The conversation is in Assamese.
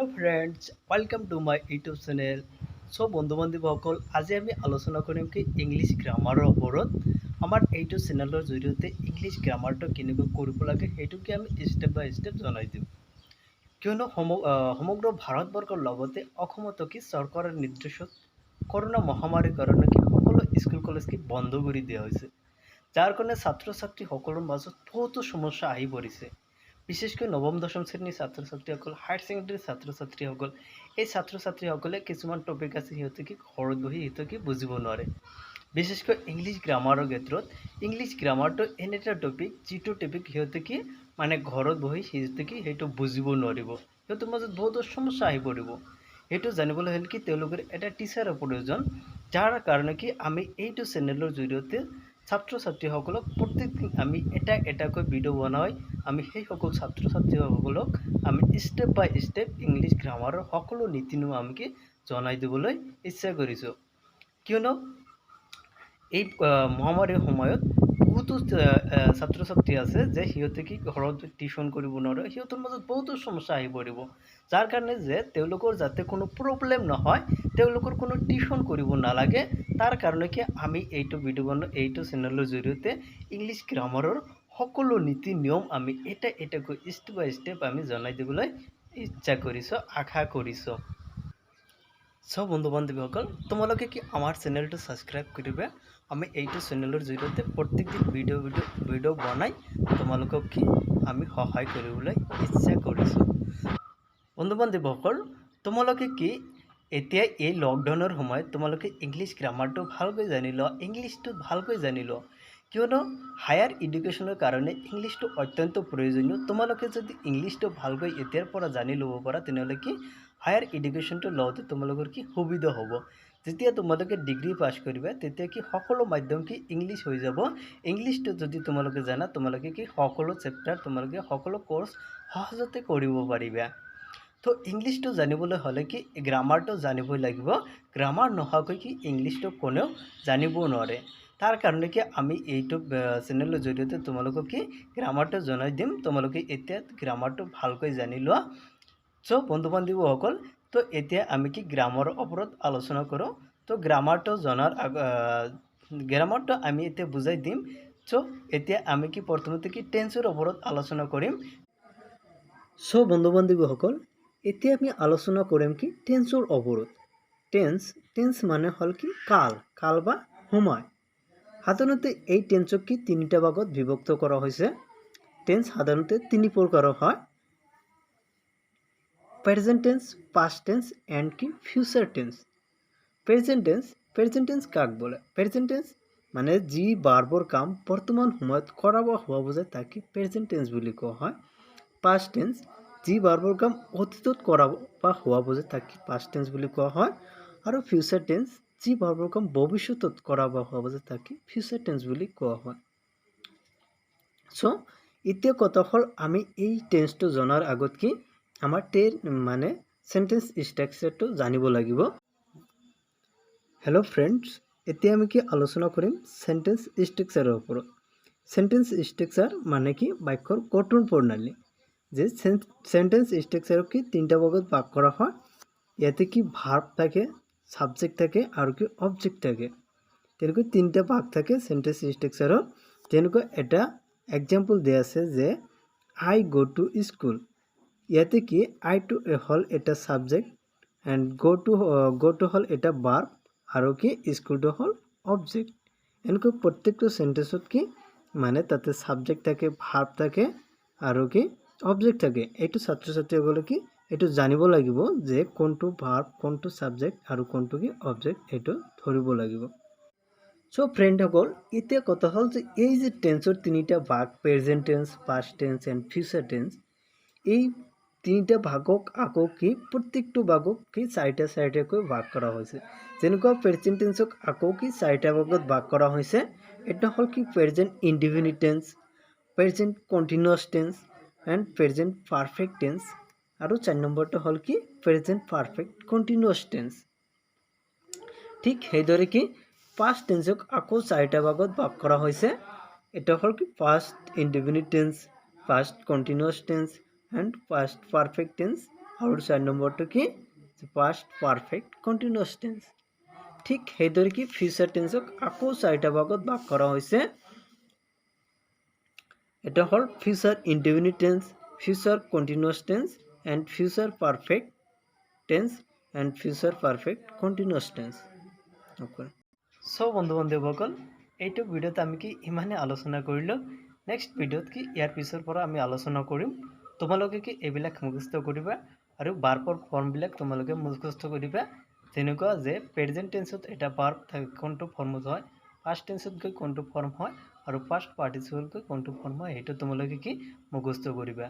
hello friends welcome to my YouTube channel so बंधु बान्धৱসকল আজি আমি আলোচনা কৰিম কি ইংলিছ গ্ৰামাৰৰ ওপৰত আমাৰ এইটো চেনেলৰ জৰিয়তে ইংলিছ গ্ৰামাৰটো কেনেকৈ কৰিব লাগে সেইটোকে আমি ষ্টেপ বাই ষ্টেপ জনাই দিম কিয়নো সমগ্ৰ ভাৰতবৰ্ষৰ লগতে অসমতো কি চৰকাৰৰ নিৰ্দেশত কৰোনা মহামাৰীৰ কাৰণে কি সকলো স্কুল কলেজ কি বন্ধ কৰি দিয়া হৈছে যাৰ কাৰণে ছাত্ৰ ছাত্ৰীসকলৰ মাজত বহুতো সমস্যা আহি পৰিছে বিশেষকৈ নৱম দশম শ্ৰেণীৰ ছাত্ৰ ছাত্ৰীসকল হায়াৰ ছেকেণ্ডেৰী ছাত্ৰ ছাত্ৰীসকল এই ছাত্ৰ ছাত্ৰীসকলে কিছুমান টপিক আছে সিহঁতে কি ঘৰত বহি সিহঁতে কি বুজিব নোৱাৰে বিশেষকৈ ইংলিছ গ্ৰামাৰৰ ক্ষেত্ৰত ইংলিছ গ্ৰামাৰটো এনে এটা টপিক যিটো টপিক সিহঁতে কি মানে ঘৰত বহি সিহঁতে কি সেইটো বুজিব নোৱাৰিব সিহঁতৰ মাজত বহুতো সমস্যা আহি পৰিব সেইটো জানিবলৈ হ'লে কি তেওঁলোকৰ এটা টিচাৰৰ প্ৰয়োজন যাৰ কাৰণে কি আমি এইটো চেনেলৰ জৰিয়তে ছাত্ৰ ছাত্ৰীসকলক প্ৰত্যেকদিন আমি এটা এটাকৈ ভিডিঅ' বনাই আমি সেই সকল ছাত্ৰ ছাত্ৰীসকলক আমি ষ্টেপ বাই ষ্টেপ ইংলিছ গ্ৰামাৰৰ সকলো নীতি নিয়ম আমি কি জনাই দিবলৈ ইচ্ছা কৰিছোঁ কিয়নো এই মহামাৰীৰ সময়ত বহুতো ছাত্ৰ ছাত্ৰী আছে যে সিহঁতে কি ঘৰত টিউশ্যন কৰিব নোৱাৰে সিহঁতৰ মাজত বহুতো সমস্যা আহি পৰিব যাৰ কাৰণে যে তেওঁলোকৰ যাতে কোনো প্ৰব্লেম নহয় তেওঁলোকৰ কোনো টিউশ্যন কৰিব নালাগে তাৰ কাৰণে কি আমি এইটো ভিডিঅ' বনাই এইটো চেনেলৰ জৰিয়তে ইংলিছ গ্ৰামাৰৰ সকলো নীতি নিয়ম আমি এটা এটাকৈ ষ্টেপ বাই ষ্টেপ আমি জনাই দিবলৈ ইচ্ছা কৰিছোঁ আশা কৰিছোঁ সব বন্ধু বান্ধৱীসকল তোমালোকে কি আমাৰ চেনেলটো ছাবস্ক্ৰাইব কৰিবা আমি এইটো চেনেলৰ জৰিয়তে প্ৰত্যেকদিন ভিডিঅ' বনাই তোমালোকক কি আমি সহায় কৰিবলৈ ইচ্ছা কৰিছোঁ বন্ধু বান্ধৱীসকল তোমালোকে কি এতিয়া এই লকডাউনৰ সময়ত তোমালোকে ইংলিছ গ্ৰামাৰটো ভালকৈ জানি লোৱা ইংলিছটো ভালকৈ জানি লোৱা কিয়নো হায়াৰ এডুকেশ্যনৰ কাৰণে ইংলিছটো অত্যন্ত প্ৰয়োজনীয় তোমালোকে যদি ইংলিছটো ভালকৈ এতিয়াৰ পৰা জানি ল'ব পাৰা তেনেহ'লে কি হায়াৰ এডুকেশ্যনটো লওঁতে তোমালোকৰ কি সুবিধা হ'ব যেতিয়া তোমালোকে ডিগ্ৰী পাছ কৰিবা তেতিয়া কি সকলো মাধ্যম কি ইংলিছ হৈ যাব ইংলিছটো যদি তোমালোকে জানা তোমালোকে কি সকলো চেপ্টাৰ তোমালোকে সকলো কোৰ্চ সহজতে কৰিব পাৰিবা তো ইংলিছটো জানিবলৈ হ'লে কি গ্ৰামাৰটো জানিবই লাগিব গ্ৰামাৰ নোহোৱাকৈ কি ইংলিছটো কোনেও জানিব নোৱাৰে তাৰ কাৰণে কি আমি এইটো চেনেলৰ জৰিয়তে তোমালোকক কি গ্ৰামাৰটো জনাই দিম তোমালোকে এতিয়া গ্ৰামাৰটো ভালকৈ জানি লোৱা সো বন্ধু বান্ধৱীসকল তো এতিয়া আমি কি গ্ৰামাৰৰ ওপৰত আলোচনা কৰোঁ তো গ্ৰামাৰটো জনাৰ গ্ৰামাৰটো আমি এতিয়া বুজাই দিম সো এতিয়া আমি কি প্ৰথমতে কি টেন্সৰ ওপৰত আলোচনা কৰিম সো বন্ধু বান্ধৱীসকল এতিয়া আমি আলোচনা কৰিম কি টেন্সৰ ওপৰত টেন্স মানে হ'ল কি কাল বা সময় সাধাৰণতে এই টেন্সক কি তিনিটা ভাগত বিভক্ত কৰা হৈছে টেন্স সাধাৰণতে তিনি প্ৰকাৰৰ হয় present tense past tense and কি ফিউচাৰ টেন্স প্ৰেজেন্ট টেন্স কাক বলে প্ৰেজেন্ট টেন্স মানে যি ভাৰ্বৰ কাম বৰ্তমান সময়ত কৰা বা হোৱা বুজায় তাকে প্ৰেজেন্ট টেন্স বুলি কোৱা হয় পাষ্ট টেন্স যি ভাৰ্বৰ কাম অতীতত কৰা বা হোৱা বুজায় তাকে পাষ্ট টেন্স বুলি কোৱা হয় আৰু ফিউচাৰ টেন্স যি ভাৰ্বৰ কাম ভৱিষ্যতত কৰা বা হোৱা বুজায় তাকে ফিউচাৰ টেন্স বুলি কোৱা হয় সো এতিয়া কথা হ'ল আমি এই টেন্সটো জনাৰ আগত কি আমাৰ মানে সেন্টেন্স স্ট্ৰাকচাৰটো জানিব লাগিব হেল্ল' ফ্ৰেণ্ডছ এতিয়া আমি কি আলোচনা কৰিম সেন্টেন্স স্ট্ৰাকচাৰৰ ওপৰত সেন্টেন্স স্ট্ৰাকচাৰ মানে কি বাক্যৰ গঠন প্ৰণালী যে সেন্টেন্স স্ট্ৰাকচাৰক কি তিনিটা ভাগত ভাগ কৰা হয় ইয়াতে কি ভাৰ্ব থাকে সাবজেক্ট থাকে আৰু কি অবজেক্ট থাকে তেনেকৈ তিনিটা ভাগ থাকে সেন্টেন্স স্ট্ৰাকচাৰত তেনেকৈ এটা এক্সাম্পল দিয়া আছে যে আই গো টু স্কুল ইয়াতে কি আই টু হ'ল এটা সাবজেক্ট এণ্ড গো টু হ'ল এটা ভাৰ্ব আৰু কি স্কুলটো হ'ল অবজেক্ট এনেকৈ প্ৰত্যেকটো সেন্টেন্সত কি মানে তাতে সাবজেক্ট থাকে ভাৰ্ব থাকে আৰু কি অবজেক্ট থাকে এইটো ছাত্ৰ ছাত্ৰীসকলে কি এইটো জানিব লাগিব যে কোনটো ভাৰ্ব কোনটো সাবজেক্ট আৰু কোনটো কি অবজেক্ট এইটো ধৰিব লাগিব সো ফ্ৰেণ্ডসকল এতিয়া কথা হ'ল যে এই যে টেন্সৰ তিনিটা ভাগ present tense past tense and future tense এই তিনিটা ভাগক আকৌ কি প্ৰত্যেকটো ভাগক কি চাৰিটাকৈ ভাগ কৰা হৈছে যেনেকুৱা প্ৰেজেন্ট টেন্সক আকৌ কি চাৰিটা ভাগত ভাগ কৰা হৈছে এটা হ'ল কি present indefinite tense present continuous tense and present perfect tense আৰু 4 নম্বৰটো হ'ল কি প্ৰেজেন্ট পাৰফেক্ট কণ্টিনিউয়াছ টেন্স ঠিক সেইদৰে কি পাষ্ট টেন্সক আকৌ চাৰিটা ভাগত ভাগ কৰা হৈছে এটা হ'ল কি past indefinite tense past continuous tense and past perfect tense আৰু 4 নম্বৰটো কি past perfect continuous tense ঠিক সেইদৰে কি ফিউচাৰ টেন্সক আকৌ 4টা ভাগত ভাগ কৰা হৈছে এটা হল future indefinite tense future continuous tense and future perfect tense and future perfect continuous tense okay so বন্ধু বান্ধৱসকল এইটো ভিডিঅ'ত আমি কি ইমানে আলোচনা কৰিলো নেক্সট ভিডিঅ'ত কি ইয়াৰ পিছৰ পৰা আমি আলোচনা কৰিম তোমালোকে কি এইবিলাক মুখস্থ কৰিবা আৰু ভাৰ্বৰ ফৰ্মবিলাক তোমালোকে মুখস্থ কৰিবা যেনেকুৱা যে প্ৰেজেন্ট টেন্সত এটা ভাৰ্ব থাকে কোনটো ফৰ্মত হয় পাষ্ট টেন্সত গৈ কোনটো ফৰ্ম হয় আৰু পাষ্ট পাৰ্টিসিপল গৈ কোনটো ফৰ্ম হয় এটা তোমালোকে কি মুখস্থ কৰিবা